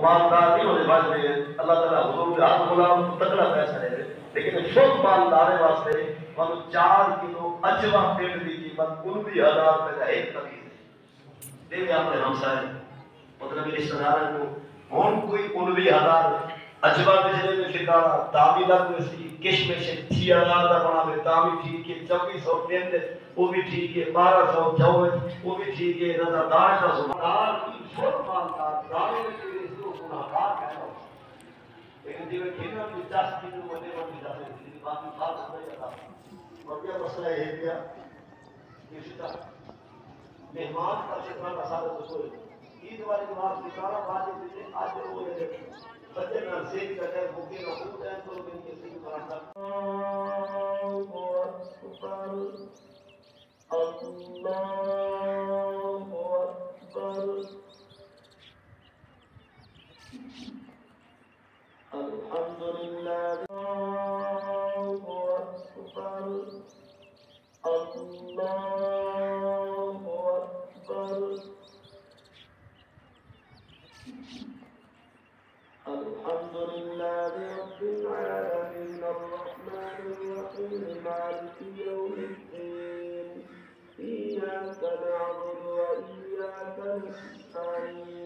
मालदार नहीं होने वाले अल्लाह ताला हुजूर के हाथ गुलाम तो तगड़ा पैसा दे लेकिन शुभ मालदार वास्ते हम 4 किलो अजवा पेड़ की कीमत 19,000 रुपए का एक तवीज दे अपने हमसाए मतलब रिश्तेदार को हुन कोई 19,000 अजवा बिजले में ठिकाना तामीला को सी किशमिश 6,000 का बनावे तामी ठीक है 2400 पेंड वो भी ठीक है 1200 जौज वो भी ठीक है ना दान का सुमार की शुभ मालदार दाने में लेकिन जीवन खेलना भी 10 किलो बने बने जाते हैं बाकी बात हो जाता और क्या मसला है क्या किसी का मेहमान का शिकवा का सारा तो ईद वाली नमाज निकाला बाजी से आज वो ये बच्चे ना सेव करते भूखे ना होते हैं तो इनके सेव कराता अल्लाहु अकबर अल्लाहु Akbar Alhamdulillah, Allahu Akbar, Allahu Akbar, Alhamdulillah, Rabbil Alamin, Ar-Rahman Ar-Rahim, Maliki Yawmiddin, Iyyaka na'budu wa iyyaka nasta'in.